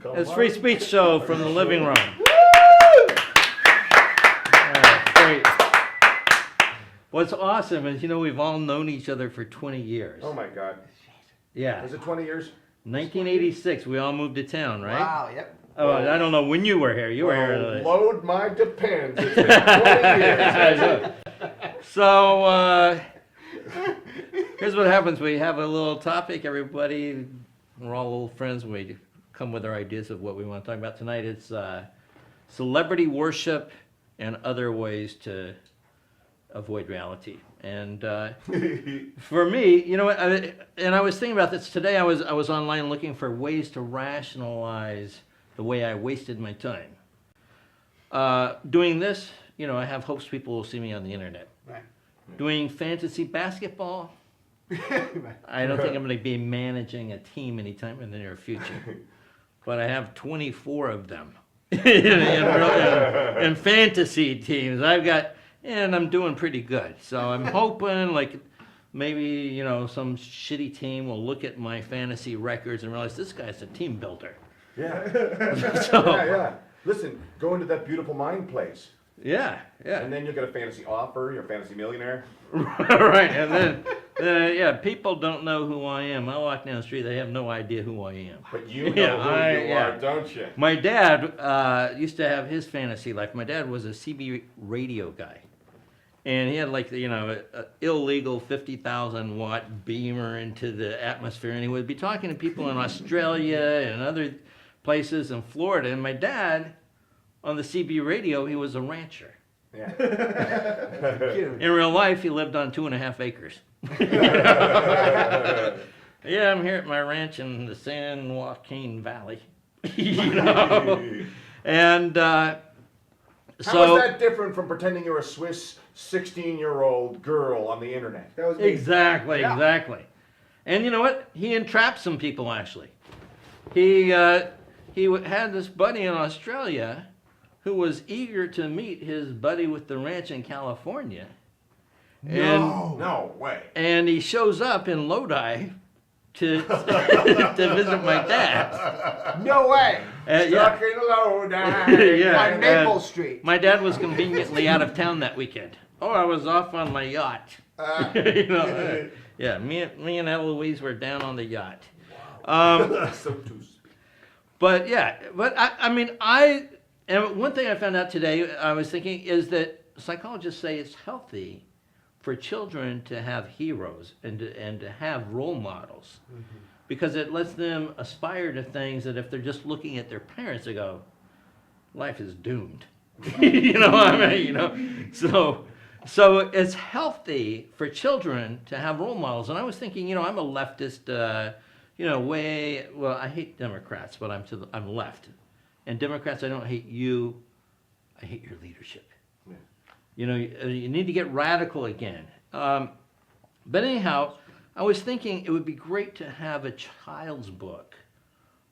It's Free Speech Show from the living room. Great. What's awesome is, we've all known each other for 20 years. Oh my God. Yeah. Was it 20 years? 1986, we all moved to town, right? Wow, yep. Oh, I don't know when you were here. You were here. Load my depends. It's been 20 years. So, here's what happens. We have a little topic, everybody. We're all old friends. We come with our ideas of what we want to talk about tonight. It's celebrity worship and other ways to avoid reality. And for me, you know what? And I was thinking about this today. I was online looking for ways to rationalize the way I wasted my time. Doing this, I have hopes people will see me on the internet. Right. Doing fantasy basketball, I don't think I'm going to be managing a team anytime in the near future. But I have 24 of them in fantasy teams. And I'm doing pretty good. So I'm hoping maybe, some shitty team will look at my fantasy records and realize this guy's a team builder. Yeah. So, Yeah. Listen, go into that beautiful mind place. Yeah. And then you'll get a fantasy offer. You're a fantasy millionaire. Right. And then, people don't know who I am. I walk down the street, they have no idea who I am. But you know who you are, don't you? My dad used to have his fantasy life. My dad was a CB radio guy. And he had an illegal 50,000 watt beamer into the atmosphere. And he would be talking to people in Australia and other places in Florida. And my dad, on the CB radio, he was a rancher. Yeah. In real life, he lived on 2.5 acres. Yeah, I'm here at my ranch in the San Joaquin Valley. And How is that different from pretending you're a Swiss 16-year-old girl on the internet? That was me. Exactly. And you know what? He entrapped some people, actually. He had this buddy in Australia who was eager to meet his buddy with the ranch in California. No way. And he shows up in Lodi to visit my dad. No way. Stuck in Lodi. On Maple Street. My dad was conveniently out of town that weekend. Oh, I was off on my yacht. Yeah, me and Eloise were down on the yacht. So to speak. But and one thing I found out today, I was thinking, is that psychologists say it's healthy for children to have heroes and to have role models, because it lets them aspire to things that if they're just looking at their parents, they go, life is doomed. So it's healthy for children to have role models. And I was thinking, I'm a leftist, I hate Democrats, but I'm left. And Democrats, I don't hate you, I hate your leadership. Yeah. You need to get radical again. But anyhow, I was thinking it would be great to have a child's book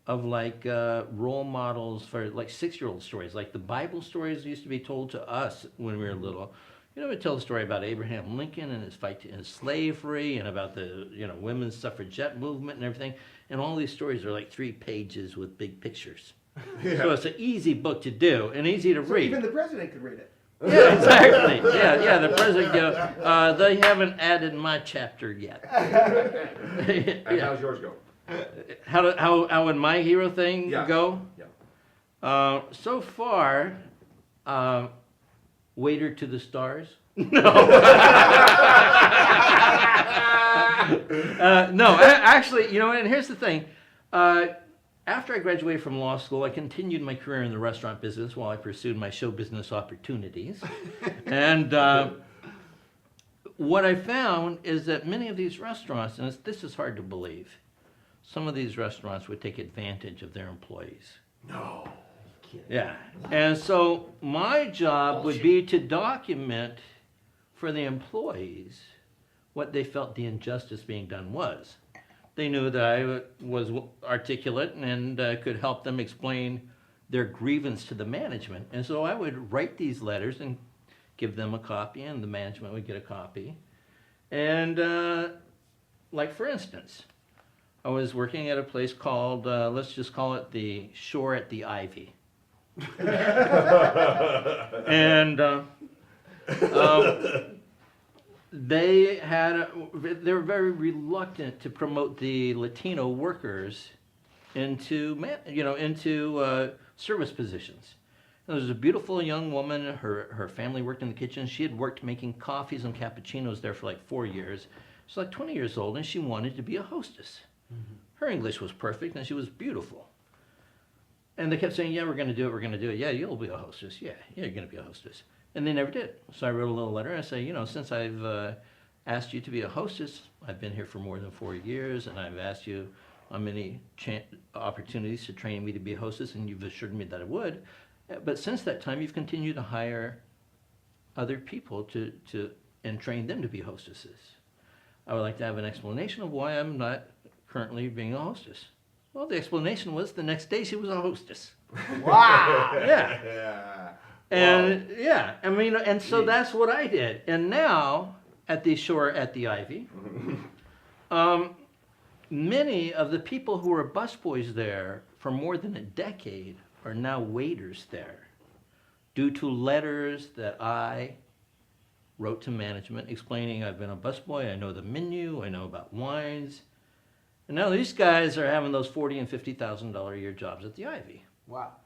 of role models for 6-year-old stories, like the Bible stories used to be told to us when we were little. It tells a story about Abraham Lincoln and his fight to end slavery, and about the women's suffragette movement and everything. And all these stories are 3 pages with big pictures. Yeah. So it's an easy book to do and easy to read. Even the president could read it. Yeah, exactly. Yeah. The president goes, they haven't added my chapter yet. And how's yours go? How would my hero thing go? Yeah. So far, waiter to the stars. No. No, actually, and here's the thing. After I graduated from law school, I continued my career in the restaurant business while I pursued my show business opportunities. And what I found is that many of these restaurants, and this is hard to believe, some of these restaurants would take advantage of their employees. No. Yeah. And so my job would be to document for the employees what they felt the injustice being done was. They knew that I was articulate and could help them explain their grievance to the management. And so I would write these letters and give them a copy, and the management would get a copy. And for instance, I was working at a place called, let's just call it the Shore at the Ivy. And they were very reluctant to promote the Latino workers into service positions. And there was a beautiful young woman. Her family worked in the kitchen. She had worked making coffees and cappuccinos there for like 4 years. She's like 20 years old, and she wanted to be a hostess. Mm-hmm. Her English was perfect, and she was beautiful. And they kept saying, yeah, we're going to do it, we're going to do it. Yeah, you'll be a hostess. Yeah, you're going to be a hostess. And they never did. So I wrote a little letter, and I say, since I've asked you to be a hostess, I've been here for more than 4 years, and I've asked you on many opportunities to train me to be a hostess, and you've assured me that I would. But since that time, you've continued to hire other people and train them to be hostesses. I would like to have an explanation of why I'm not currently being a hostess. Well, the explanation was the next day she was a hostess. Wow. Yeah. Yeah. And Wow. yeah, I mean, and so that's what I did. And now at the Shore at the Ivy, many of the people who were busboys there for more than a decade are now waiters there, due to letters that I wrote to management explaining I've been a busboy, I know the menu, I know about wines. And now these guys are having those $40,000 and $50,000 a year jobs at the Ivy. Wow.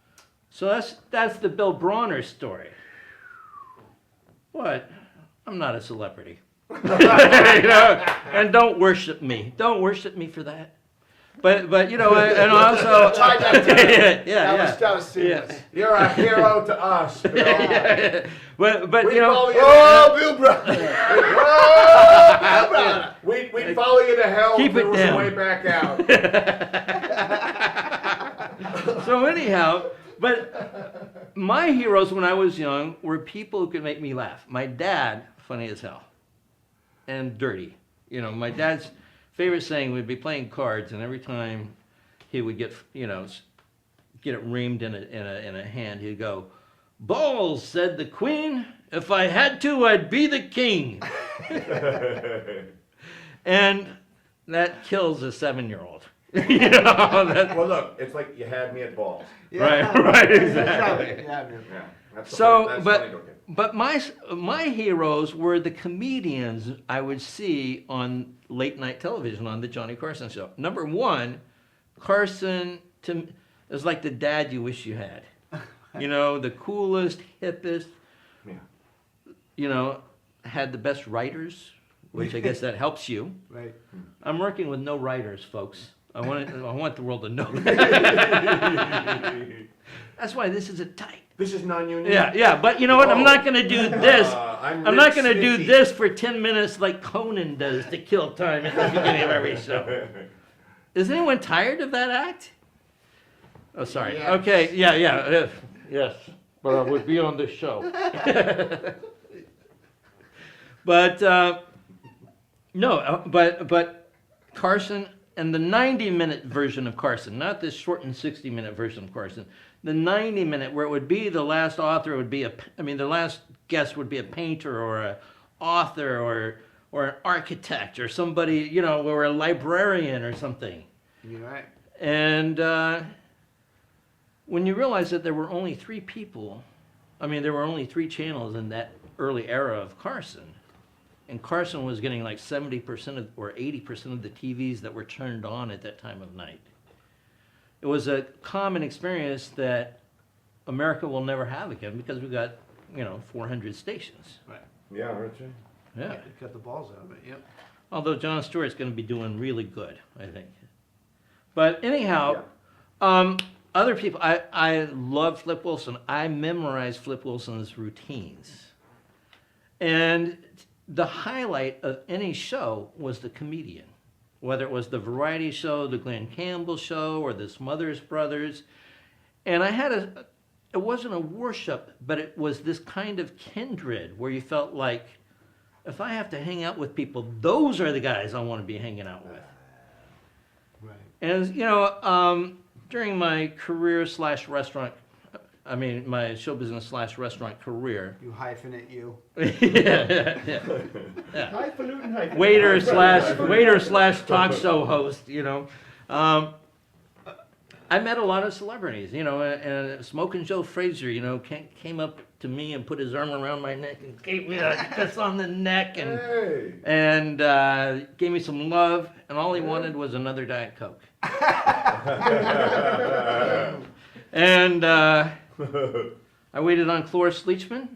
So that's the Bill Bronner story. What? I'm not a celebrity. And don't worship me. Don't worship me for that. But and also That was serious. Yeah. You're a hero to us. Bill. Yeah. But We'd follow you Bill Bronner. We'd follow you to hell. Keep if there it was down. a way back out. So anyhow, but my heroes when I was young were people who could make me laugh. My dad, funny as hell, and dirty. My dad's favorite saying would be playing cards, and every time he would get it reamed in a hand, he'd go, "Balls," said the queen. "If I had to, I'd be the king." And that kills a 7-year-old. Well, look, it's like you had me at balls. Yeah. Right, exactly. Yeah, man. Yeah. That's So, funny. That's funny looking. but my heroes were the comedians I would see on late night television on the Johnny Carson show. Number one, Carson is like the dad you wish you had. The coolest, hippest. Yeah. Had the best writers, which I guess that helps you. Right. I'm working with no writers, folks. I want the world to know that. That's why this isn't tight. This is non-union. Yeah, but you know what? I'm not going to do this. I'm not going to do Smithy. this for 10 minutes like Conan does to kill time at the beginning of every show. Is anyone tired of that act? Oh, sorry. Yes. Okay, yes. But I would be on this show. But but Carson and the 90-minute version of Carson, not this shortened 60-minute version of Carson, the 90-minute where it would be the last author would be the last guest would be a painter or an author or an architect or somebody, or a librarian or something. You're right. And when you realize that there were only 3 people, there were only 3 channels in that early era of Carson, and Carson was getting like 70% or 80% of the TVs that were turned on at that time of night. It was a common experience that America will never have again because we got, 400 stations. Right. Yeah, Richie. Yeah. Cut the balls out of it. Yep. Although Jon Stewart's going to be doing really good, I think. But anyhow, other people, I love Flip Wilson. I memorized Flip Wilson's routines. And the highlight of any show was the comedian, whether it was the variety show, the Glenn Campbell show, or the Smothers Brothers. And I had it wasn't a worship, but it was this kind of kindred where you felt like, if I have to hang out with people, those are the guys I want to be hanging out with. Right. And, during my career / restaurant, my show business / restaurant career. You hyphenate you. Yeah. Highfalutin, highfalutin. Waiter / talk show host, I met a lot of celebrities, you know, and Smoking Joe Frazier, you know, came up to me and put his arm around my neck and gave me a kiss on the neck and Hey. gave me some love, and all he wanted was another Diet Coke. And I waited on Cloris Leachman,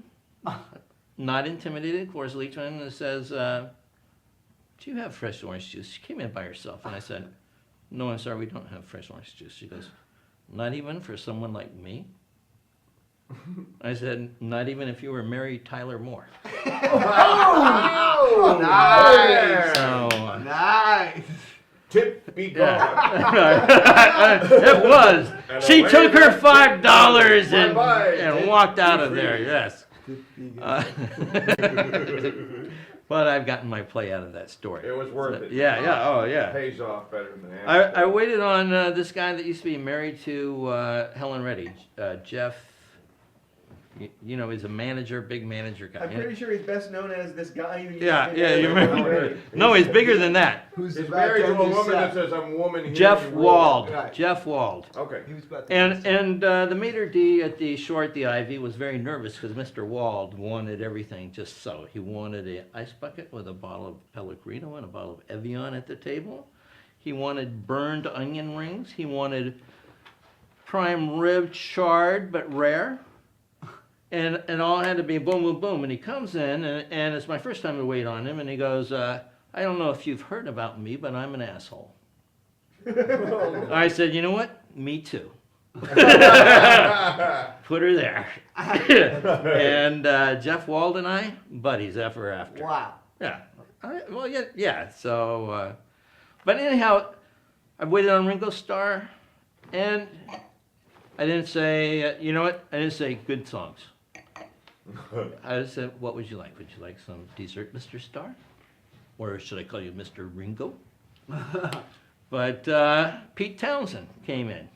not intimidated. Cloris Leachman says, "Do you have fresh orange juice?" She came in by herself, and I said, "No, I'm sorry, we don't have fresh orange juice." She goes, "Not even for someone like me?" I said, "Not even if you were Mary Tyler Moore." Oh, Nice. So, Nice. Tip be gone. yeah. It was. And She away took her that $5 Bye-bye. and walked out of Free. there. Yes. But I've gotten my play out of that story. It was worth it. Yeah, yeah, oh yeah. Pays off better than that. I waited on this guy that used to be married to Helen Reddy, Jeff. You know, he's a manager, big manager guy. I'm pretty sure he's best known as this guy who used Yeah, to be yeah, you remember? No, he's bigger than that. Who's He's about married to a end his woman that set. says, "I'm woman here." Jeff you rule." Wald. Right. Jeff Wald. Okay. He was about to end his And the maitre d' at the show at the Ivy was very nervous because Mr. Wald wanted everything just so. He wanted an ice bucket with a bottle of Pellegrino and a bottle of Evian at the table. He wanted burned onion rings. He wanted prime rib, charred but rare. And it all had to be boom, boom, boom. And he comes in, and it's my first time to wait on him, and he goes, "I don't know if you've heard about me, but I'm an asshole." I said, "You know what? Me too." Put her there. And Jeff Wald and I, buddies ever after. Wow. Yeah. Well, yeah. So, but anyhow, I waited on Ringo Starr, and I didn't say, you know what? I didn't say good songs. I just said, "What would you like? Would you like some dessert, Mr. Starr? Or should I call you Mr. Ringo?" But Pete Townsend came in.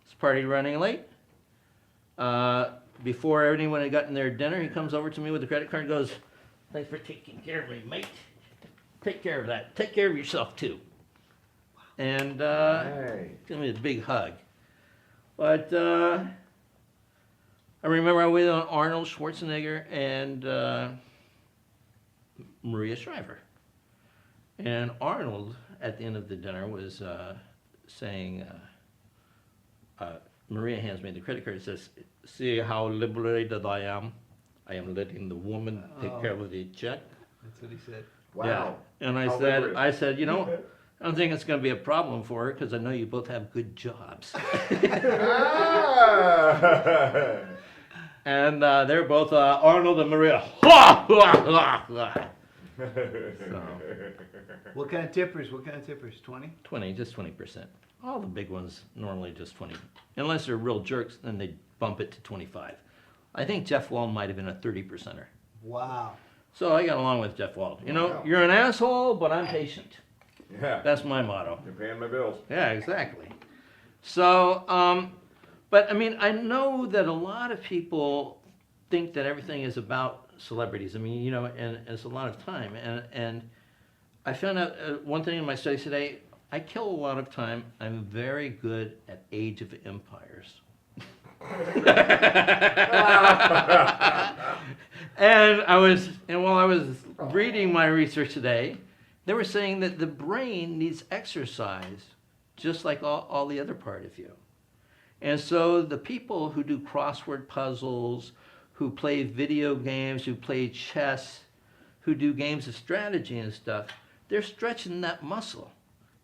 This party running late. Before anyone had gotten their dinner, he comes over to me with a credit card and goes, "Thanks for taking care of me, mate. Take care of that. Take care of yourself, too." And Hey. give me a big hug. But I remember I waited on Arnold Schwarzenegger and Maria Shriver. And Arnold, at the end of the dinner, was saying, Maria hands me the credit card and says, "See how liberated I am? I am letting the woman take care of the check." That's what he said. Wow. Yeah. And How liberated. I said, "You know, I don't think it's going to be a problem for her because I know you both have good jobs." Ah. And they're both Arnold and Maria. So, What kind of tippers? 20? 20, just 20%. All the big ones normally just 20. Unless they're real jerks, then they bump it to 25. I think Jeff Wald might have been a 30%er. Wow. So I got along with Jeff Wald. You know, Wow. you're an asshole, but I'm patient. Yeah. That's my motto. You're paying my bills. Yeah, exactly. So, but I mean, I know that a lot of people think that everything is about celebrities. I mean, you know, and it's a lot of time. And I found out one thing in my studies today, I kill a lot of time. I'm very good at Age of Empires. And while I was reading my research today, they were saying that the brain needs exercise just like all the other part of you. And so the people who do crossword puzzles, who play video games, who play chess, who do games of strategy and stuff, they're stretching that muscle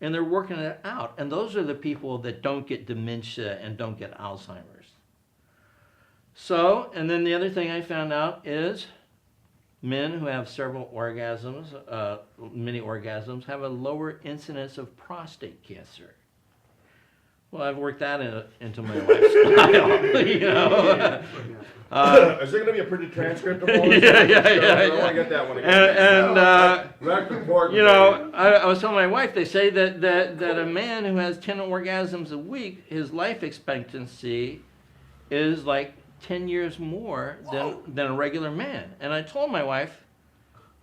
and they're working it out. And those are the people that don't get dementia and don't get Alzheimer's. So, and then the other thing I found out is men who have several orgasms, many orgasms, have a lower incidence of prostate cancer. Well, I've worked that into my lifestyle, you know. Is there going to be a printed transcript of all this? Yeah. I want to get that one again. And That's important. you know, I was telling my wife, they say that a man who has 10 orgasms a week, his life expectancy is like 10 years more than a regular man. And I told my wife,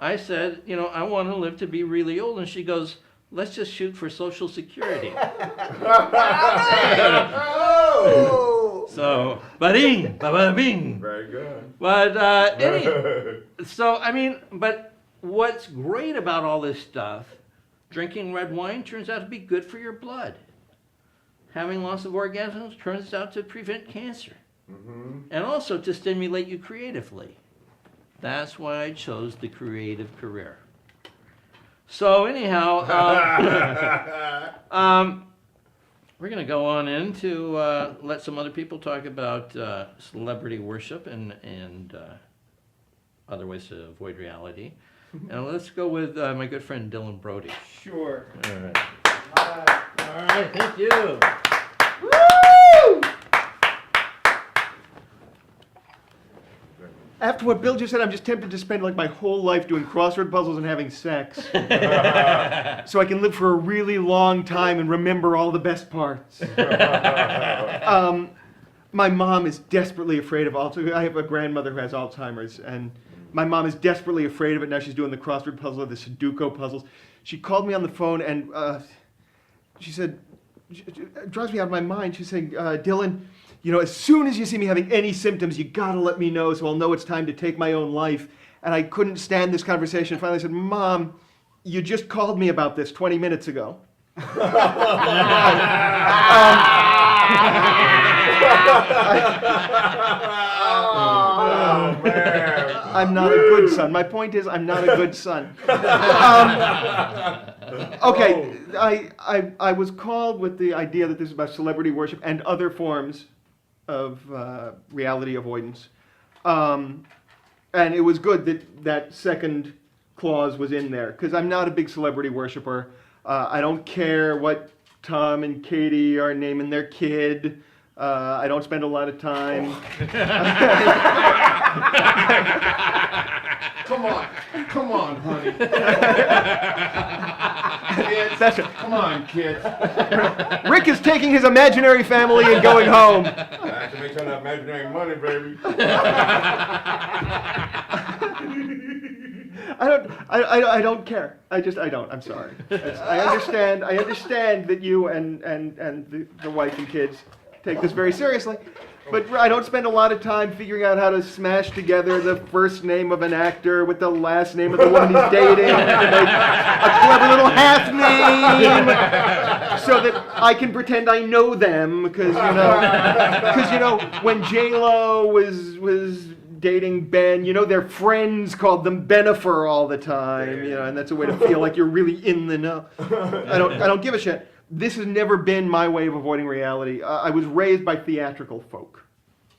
I said, you know, I want to live to be really old. And she goes, let's just shoot for Social Security. Oh! So, ba-ding, ba-ba-bing. Very good. But so I mean, but what's great about all this stuff? Drinking red wine turns out to be good for your blood. Having loss of orgasms turns out to prevent cancer, and also to stimulate you creatively. That's why I chose the creative career. So anyhow, we're going to go on in to let some other people talk about celebrity worship and other ways to avoid reality. And let's go with my good friend Dylan Brody. Sure. All right. All right, thank you. Woo! After what Bill just said, I'm just tempted to spend like my whole life doing crossword puzzles and having sex. So I can live for a really long time and remember all the best parts. My mom is desperately afraid of Alzheimer's. I have a grandmother who has Alzheimer's, and my mom is desperately afraid of it. Now she's doing the crossword puzzle, the Sudoku puzzles. She called me on the phone and she said, it drives me out of my mind. She's saying, Dylan, you know, as soon as you see me having any symptoms, you gotta let me know so I'll know it's time to take my own life. And I couldn't stand this conversation. Finally I said, Mom, you just called me about this 20 minutes ago. Oh, man. I'm not a good son. My point is, I'm not a good son. Okay, I was called with the idea that this is about celebrity worship and other forms of reality avoidance. And it was good that that second clause was in there, because I'm not a big celebrity worshiper. I don't care what Tom and Katie are naming their kid. I don't spend a lot of time. Come on, honey. Kids, That's it. come on, kids. Rick is taking his imaginary family and going home. I have to make some of that imaginary money, baby. I don't care. I don't. I'm sorry. I understand that you and the wife and kids take this very seriously. But I don't spend a lot of time figuring out how to smash together the first name of an actor with the last name of the woman he's dating to make a clever little half name so that I can pretend I know them. Because you know when Joyal was dating Ben, you know their friends called them Benifer all the time. You know, and that's a way to feel like you're really in the know. I don't give a shit. This has never been my way of avoiding reality. I was raised by theatrical folk.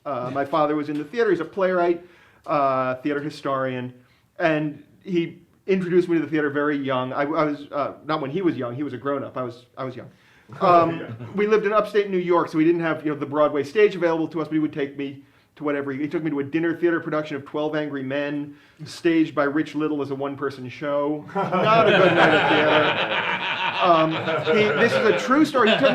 My father was in the theater. He's a playwright, theater historian, and he introduced me to the theater very young. I was not when he was young. He was a grown-up. I was young. We lived in upstate New York, so we didn't have the Broadway stage available to us. But he would take me to whatever. He took me to a dinner theater production of 12 Angry Men, staged by Rich Little as a one-person show. Not a good night of theater. This is a true story. He took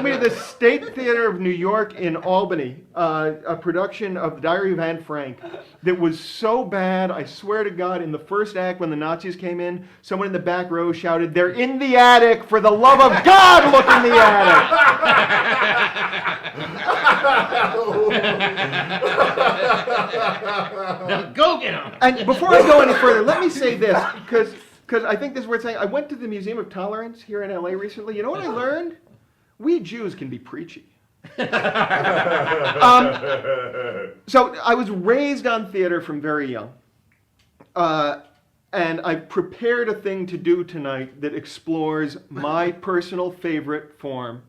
me to the State Theater of New York in Albany, a production of The Diary of Anne Frank that was so bad, I swear to God, in the first act when the Nazis came in, someone in the back row shouted, "They're in the attic! For the love of God, look in the attic!" Now go get him. And before I go any further, let me say this, because I think this is worth saying. I went to the Museum of Tolerance here in LA recently. You know what I learned? We Jews can be preachy. So I was raised on theater from very young. And I've prepared a thing to do tonight that explores my personal favorite form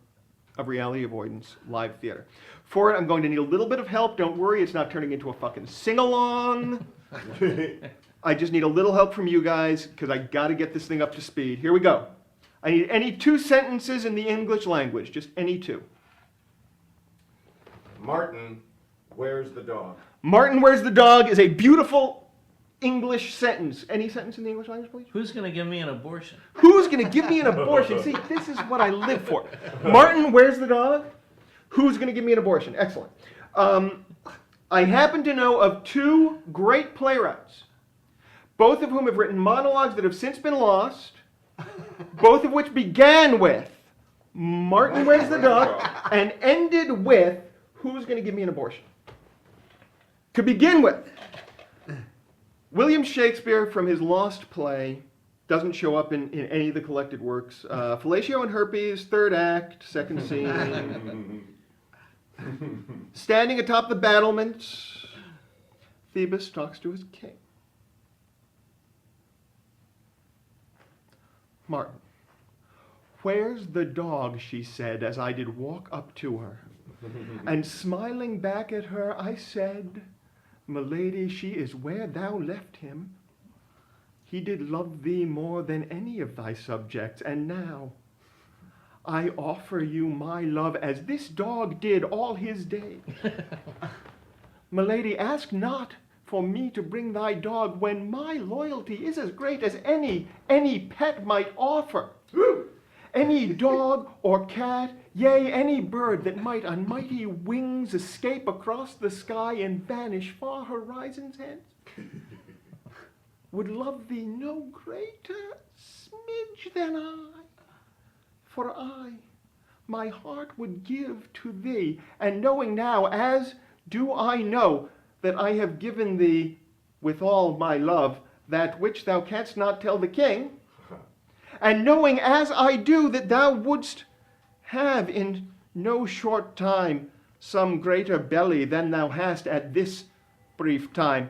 of reality avoidance, live theater. For it, I'm going to need a little bit of help. Don't worry, it's not turning into a fucking sing-along. I just need a little help from you guys, because I got to get this thing up to speed. Here we go. I need any 2 sentences in the English language, just any 2. Martin, where's the dog? Martin, where's the dog is a beautiful English sentence. Any sentence in the English language, please? Who's going to give me an abortion? Who's going to give me an abortion? See, this is what I live for. Martin, where's the dog? Who's going to give me an abortion? Excellent. I happen to know of 2 great playwrights, both of whom have written monologues that have since been lost, both of which began with Martin, where's the dog, and ended with who's going to give me an abortion. To begin with, William Shakespeare, from his lost play, doesn't show up in any of the collected works. Fellatio and Herpes, third act, second scene. Standing atop the battlements, Phoebus talks to his king. Martin, where's the dog, she said, as I did walk up to her. And smiling back at her, I said, Milady, she is where thou left him. He did love thee more than any of thy subjects, and now I offer you my love as this dog did all his days. Milady, ask not for me to bring thy dog when my loyalty is as great as any pet might offer. Any dog or cat, yea, any bird that might on mighty wings escape across the sky and vanish far horizons hence, would love thee no greater smidge than I. For I, my heart would give to thee, and knowing now, as do I know, that I have given thee, with all my love, that which thou canst not tell the king, and knowing as I do that thou wouldst have in no short time some greater belly than thou hast at this brief time,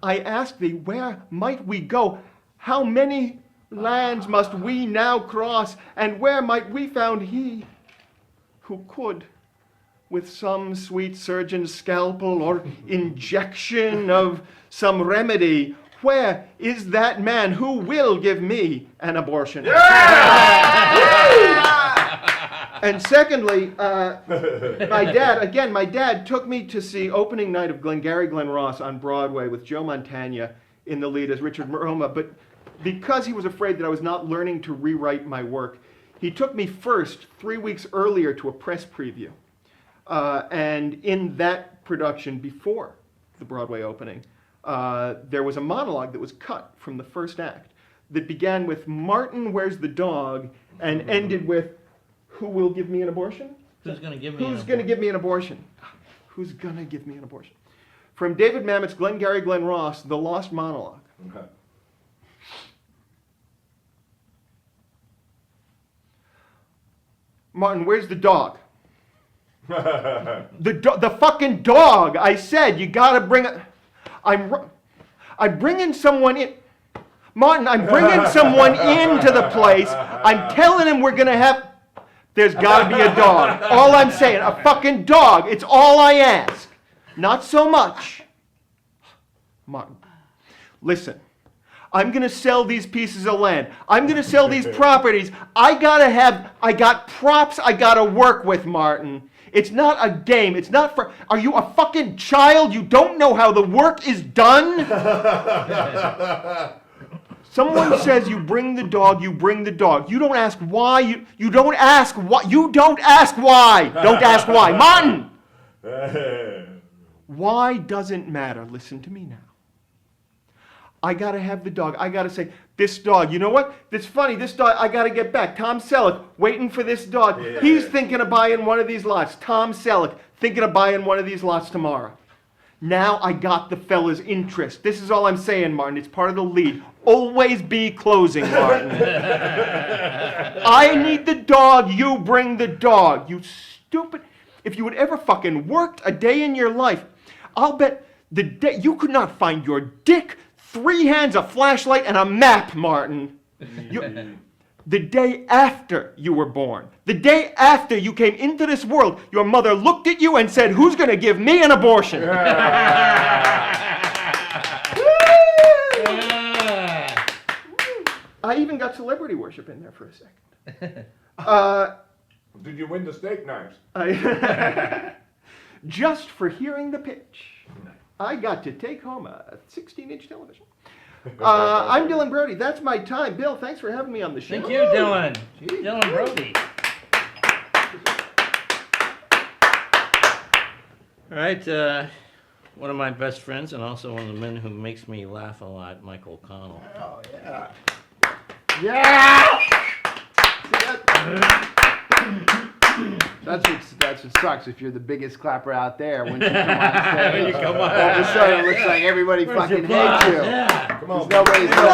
I ask thee, where might we go? How many lands must we now cross? And where might we found he who could, with some sweet surgeon's scalpel or injection of some remedy, where is that man who will give me an abortion? And secondly, my dad took me to see opening night of Glengarry Glen Ross on Broadway with Joe Mantegna in the lead as Richard Roma, but because he was afraid that I was not learning to rewrite my work, he took me first 3 weeks earlier to a press preview. And in that production, before the Broadway opening, there was a monologue that was cut from the first act that began with Martin, where's the dog, and ended with, who will give me an abortion? Who's going to give me Who's going to give me an abortion? Who's going to give me an abortion? From David Mamet's Glengarry Glen Ross, The Lost Monologue. Okay. Martin, where's the dog? The fucking dog! I said, you gotta bring it. I'm bringing someone in. Martin, I'm bringing someone into the place. I'm telling him we're gonna have. There's gotta be a dog. All I'm saying, a fucking dog. It's all I ask. Not so much. Martin, listen. I'm going to sell these pieces of land. I'm going to sell these properties. I got props I got to work with, Martin. It's not a game. It's not for, are you a fucking child? You don't know how the work is done? Someone says you bring the dog, you bring the dog. You don't ask why. You don't ask why. You don't ask why. Don't ask why. Martin! Why doesn't matter. Listen to me now. I gotta have the dog. I gotta say, this dog, you know what? It's funny, this dog, I gotta get back. Tom Selleck, waiting for this dog. Yeah. He's thinking of buying one of these lots. Tom Selleck, thinking of buying one of these lots tomorrow. Now I got the fella's interest. This is all I'm saying, Martin. It's part of the lead. Always be closing, Martin. I need the dog. You bring the dog. You stupid. If you had ever fucking worked a day in your life, I'll bet the day you could not find your dick, 3 hands, a flashlight, and a map, Martin. The day after you were born, the day after you came into this world, your mother looked at you and said, who's going to give me an abortion? I even got celebrity worship in there for a second. Did you win the steak knives? Just for hearing the pitch, I got to take home a 16-inch television. I'm Dylan Brody. That's my time. Bill, thanks for having me on the show. Thank you, Dylan. Dylan Brody. All right. One of my best friends and also one of the men who makes me laugh a lot, Michael O'Connell. Oh, yeah. Yeah! That's what sucks if you're the biggest clapper out there. When you come on stage, You come on. all of a sudden it looks like everybody fucking hates you. Yeah. Come on, Nobody's no.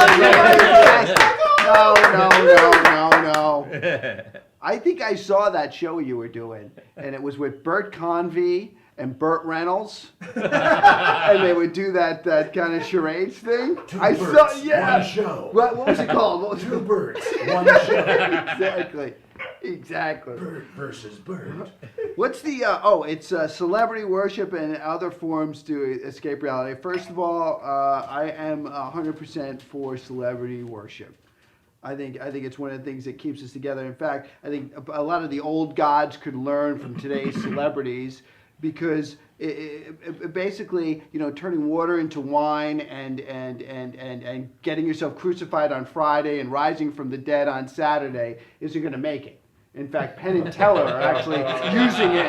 I think I saw that show you were doing, and it was with Bert Convy and Burt Reynolds, and they would do that kind of charades thing. I saw, yeah. One show. What was it called? What was Two it? birds, one show. Exactly. Bird versus bird. What's the, it's celebrity worship and other forms to escape reality. First of all, I am 100% for celebrity worship. I think it's one of the things that keeps us together. In fact, I think a lot of the old gods could learn from today's celebrities, because it basically, turning water into wine and getting yourself crucified on Friday and rising from the dead on Saturday isn't going to make it. In fact, Penn and Teller are actually using it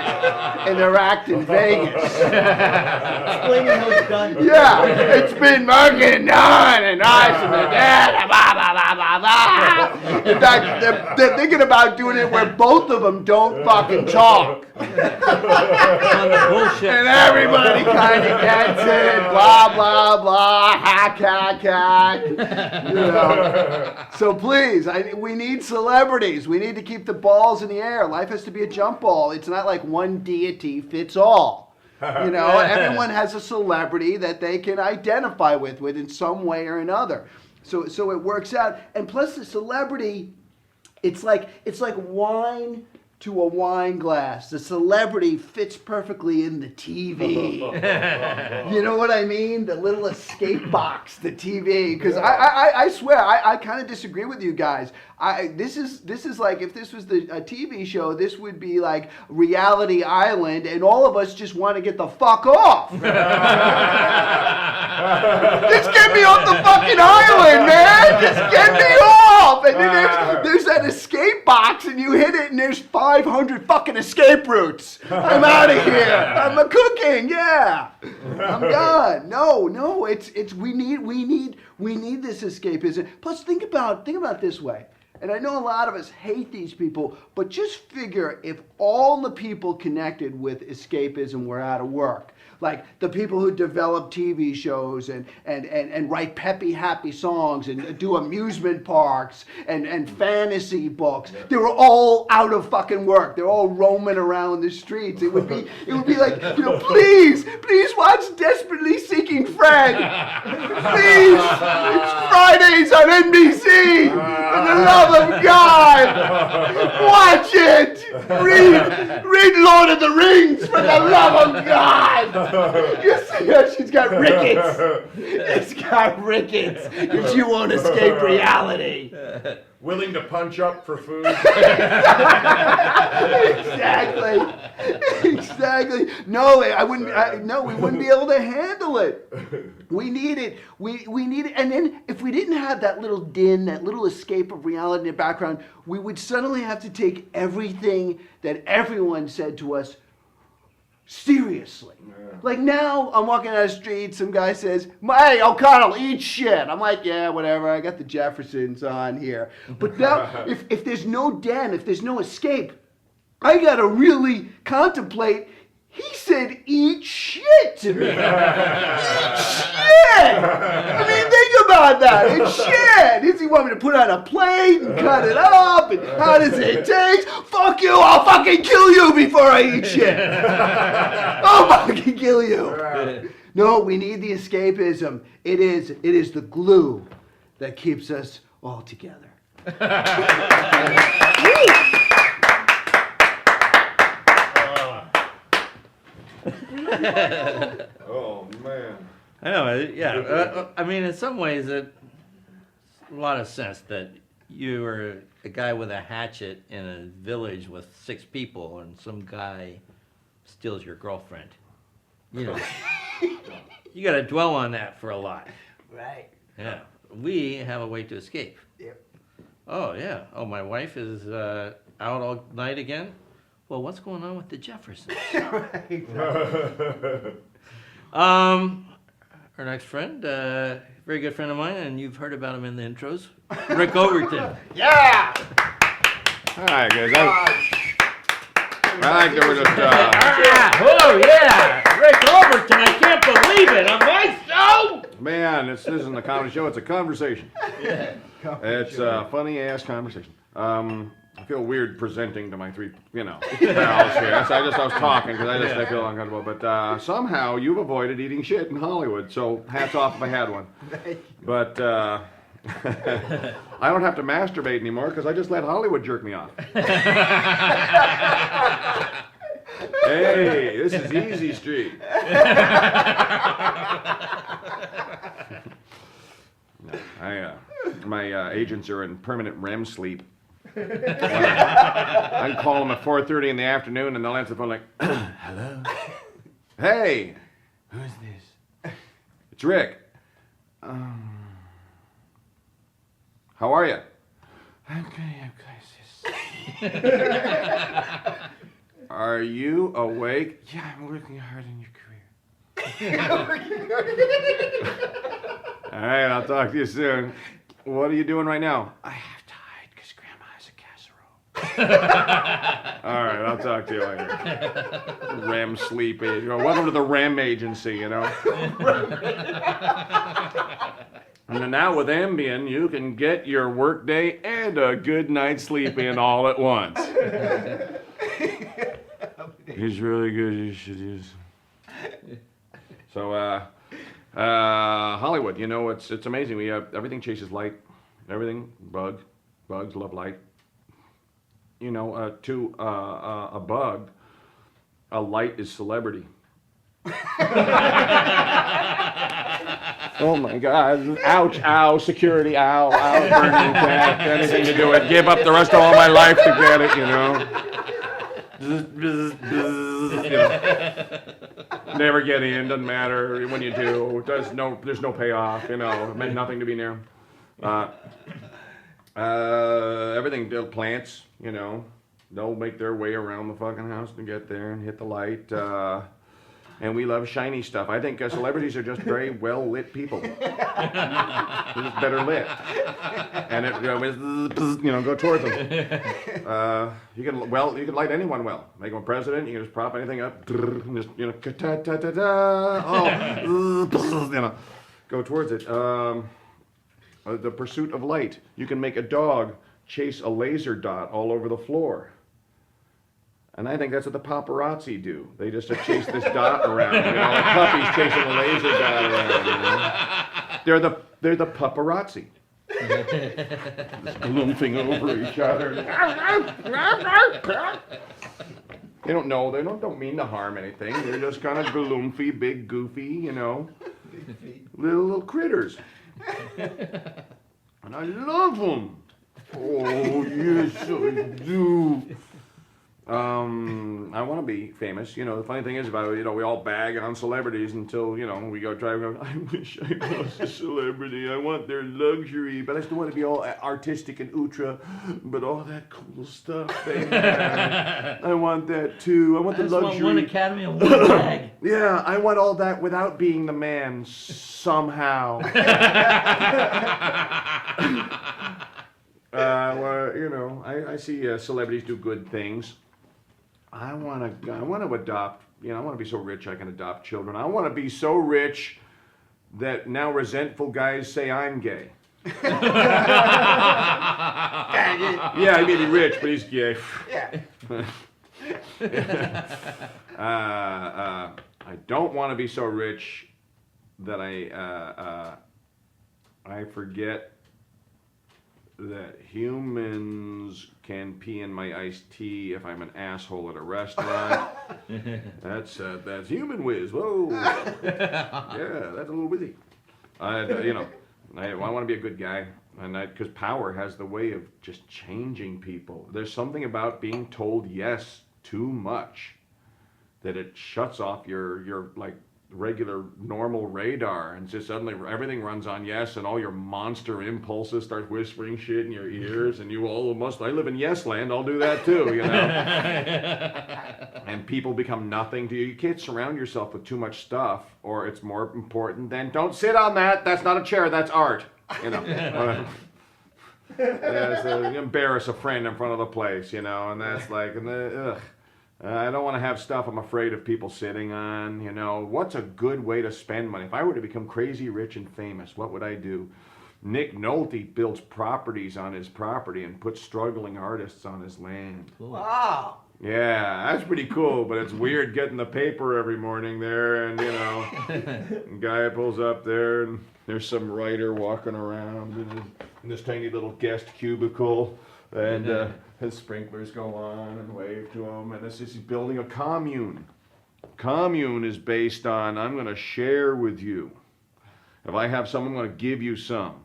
in their act in Vegas. Explaining how it's done. Yeah, it's been fucking done and rise from the dead. Blah, blah, blah, blah, blah. In fact, they're thinking about doing it where both of them don't fucking talk. Bullshit. And everybody kind of gets it. Blah, blah, blah. Hack, hack, hack. So please, we need celebrities. We need to keep the balls in the air. Life has to be a jump ball. It's not like one deity fits all. Everyone has a celebrity that they can identify with in some way or another. So it works out. And plus the celebrity, it's like wine to a wine glass. The celebrity fits perfectly in the TV. You know what I mean? The little escape box, the TV. Because I swear, I kind of disagree with you guys. This is like, if this was a TV show, this would be like Reality Island, and all of us just want to get the fuck off. Just get me off the fucking island, man. Just get me off. And then there's that escape box, and you hit it, and there's 500 fucking escape routes. I'm out of here. I'm a cooking. Yeah, I'm done. No. It's we need this escapism. Plus, think about it this way. And I know a lot of us hate these people, but just figure if all the people connected with escapism were out of work. Like the people who develop TV shows and write peppy, happy songs and do amusement parks and fantasy books. They were all out of fucking work. They're all roaming around the streets. It would be like, please watch Desperately Seeking Fred. Please, it's Fridays on NBC. For the love of God, watch it. Read Lord of the Rings for the love of God. You see how she's got rickets. It's got rickets because you won't escape reality. Willing to punch up for food. Exactly. No, I wouldn't. We wouldn't be able to handle it. We need it. We need it. And then if we didn't have that little din, that little escape of reality in the background, we would suddenly have to take everything that everyone said to us seriously. Yeah. Like now, I'm walking down the street, some guy says, "Hey, O'Connell, eat shit." I'm like, yeah, whatever, I got the Jeffersons on here. But now, if there's no den, if there's no escape, I gotta really contemplate. He said, "Eat shit" to me. Eat shit! I mean, think about that. It's shit. Does he want me to put it on a plate and cut it up? And how does it taste? Fuck you, I'll fucking kill you before I eat shit. I'll fucking kill you. No, we need the escapism. It is the glue that keeps us all together. Oh man. I know, yeah. I mean, in some ways, it a lot of sense that you were a guy with a hatchet in a village with 6 people, and some guy steals your girlfriend. You know, you got to dwell on that for a lot. Right. Yeah, we have a way to escape. Yep. Oh yeah. Oh, my wife is out all night again. Well, what's going on with the Jeffersons? Right. our next friend, very good friend of mine, and you've heard about him in the intros, Rick Overton. Yeah! Hi guys. I like the word Oh yeah, Rick Overton! I can't believe it on my show. man, this isn't a comedy show, it's a conversation. It's a funny ass conversation. I feel weird presenting to my three, pals here. I was talking because I feel uncomfortable. But somehow you've avoided eating shit in Hollywood, so hats off if I had one. But I don't have to masturbate anymore because I just let Hollywood jerk me off. Hey, this is Easy Street. My agents are in permanent REM sleep. I can call them at 4:30 in the afternoon and they'll answer the phone like, hello? Hey, who's this? It's Rick. How are you? Okay. Are you awake? Yeah, I'm working hard in your career. All right, I'll talk to you soon. What are you doing right now? I have to hide because Grandma has a casserole. All right, I'll talk to you later. REM sleep. Welcome to the REM agency, And then now with Ambien, you can get your workday and a good night's sleep in all at once. He's really good. You should use. So, Hollywood, it's amazing. We have everything chases light. Everything bugs love light. To a bug, a light is celebrity. Oh my God! Ouch! Ow! Security! Ow! Ow! Burning cat! Anything to do it? Give up the rest of all my life to get it. Never get in. Doesn't matter when you do. There's no payoff. It meant nothing to be near. Everything. Plants. They'll make their way around the fucking house to get there and hit the light. And we love shiny stuff. I think celebrities are just very well-lit people. They're just better lit. And go towards them. You can light anyone well. Make them a president, you can just prop anything up. Just, go towards it. The pursuit of light. You can make a dog chase a laser dot all over the floor. And I think that's what the paparazzi do. They just chase this dot around, like puppies chasing a laser dot around. They're the paparazzi. Just lumping over each other. They don't know. They don't mean to harm anything. They're just kind of gloomfy, big, goofy, little critters. And I love them. Oh yes, I do. I want to be famous. The funny thing is about it, we all bag on celebrities until, we go drive and go, I wish I was a celebrity. I want their luxury, but I still want to be all artistic and ultra, but all that cool stuff they have. I want that too. I want the luxury. I want one Academy Award bag. Yeah, I want all that without being the man somehow. I see celebrities do good things. I want to adopt, I want to be so rich I can adopt children. I want to be so rich that now resentful guys say I'm gay. Yeah, he may be rich, but he's gay. Yeah. I don't want to be so rich that I forget that humans can pee in my iced tea if I'm an asshole at a restaurant. That's human whiz. Whoa. Yeah, that's a little wizzy. I want to be a good guy, and because power has the way of just changing people. There's something about being told yes too much that it shuts off your regular normal radar, and just suddenly everything runs on yes, and all your monster impulses start whispering shit in your ears, and you all must, I live in yes land, I'll do that too, you know. And people become nothing to you. You can't surround yourself with too much stuff, or it's more important than, don't sit on that, that's not a chair, that's art, you know. Yeah, so you embarrass a friend in front of the place, you know, and that's like, ugh. I don't want to have stuff I'm afraid of people sitting on, you know. What's a good way to spend money? If I were to become crazy rich and famous, what would I do? Nick Nolte builds properties on his property and puts struggling artists on his land. Wow. Yeah, that's pretty cool, but it's weird getting the paper every morning there, and, you know, guy pulls up there, and there's some writer walking around in this tiny little guest cubicle, and his sprinklers go on and wave to him, and he's building a commune. Commune is based on, I'm going to share with you. If I have some, I'm going to give you some.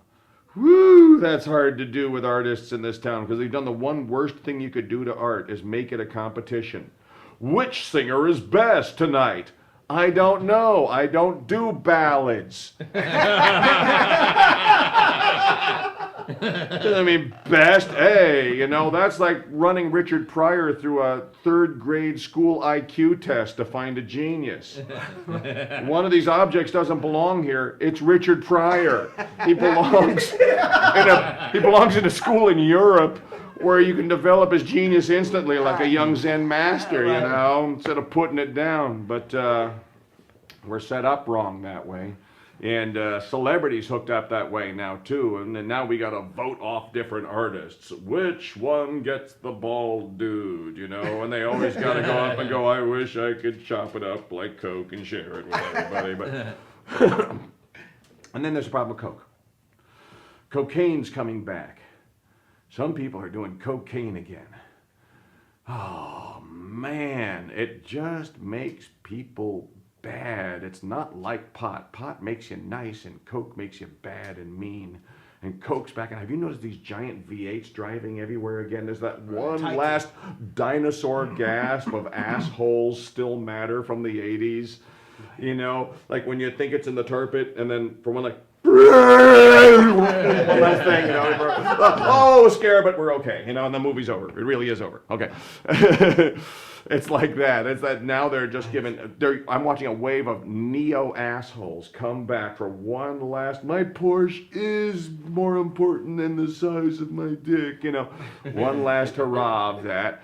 Woo, that's hard to do with artists in this town, because they've done the one worst thing you could do to art is make it a competition. Which singer is best tonight? I don't know. I don't do ballads. I mean, best A, you know, that's like running Richard Pryor through a third grade school IQ test to find a genius. One of these objects doesn't belong here. It's Richard Pryor. He belongs in a school in Europe where you can develop his genius instantly like a young Zen master, you know, instead of putting it down. But we're set up wrong that way. And celebrities hooked up that way now too, and then now we gotta vote off different artists. Which one gets the bald dude, you know? And they always gotta go up and go, I wish I could chop it up like Coke and share it with everybody. But and then there's a problem with Coke. Cocaine's coming back. Some people are doing cocaine again. Oh man, it just makes people bad. It's not like pot. Pot makes you nice, and Coke makes you bad and mean. And Coke's back. And have you noticed these giant V8s driving everywhere again? There's that one last dinosaur gasp of assholes still matter from the 80s. You know, like when you think it's in the turpit, and then for one, like, one last thing, you know, oh, scare, but we're okay, you know, and the movie's over. It really is over. Okay. It's like that. It's that now they're just giving, I'm watching a wave of neo-assholes come back for one last, my Porsche is more important than the size of my dick, you know, one last hurrah of that.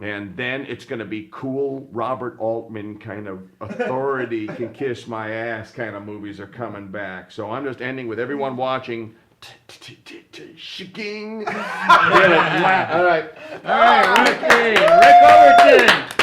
And then it's going to be cool Robert Altman kind of authority can kiss my ass kind of movies are coming back. So I'm just ending with everyone watching. Shaking. All right. All right, Rick Overton.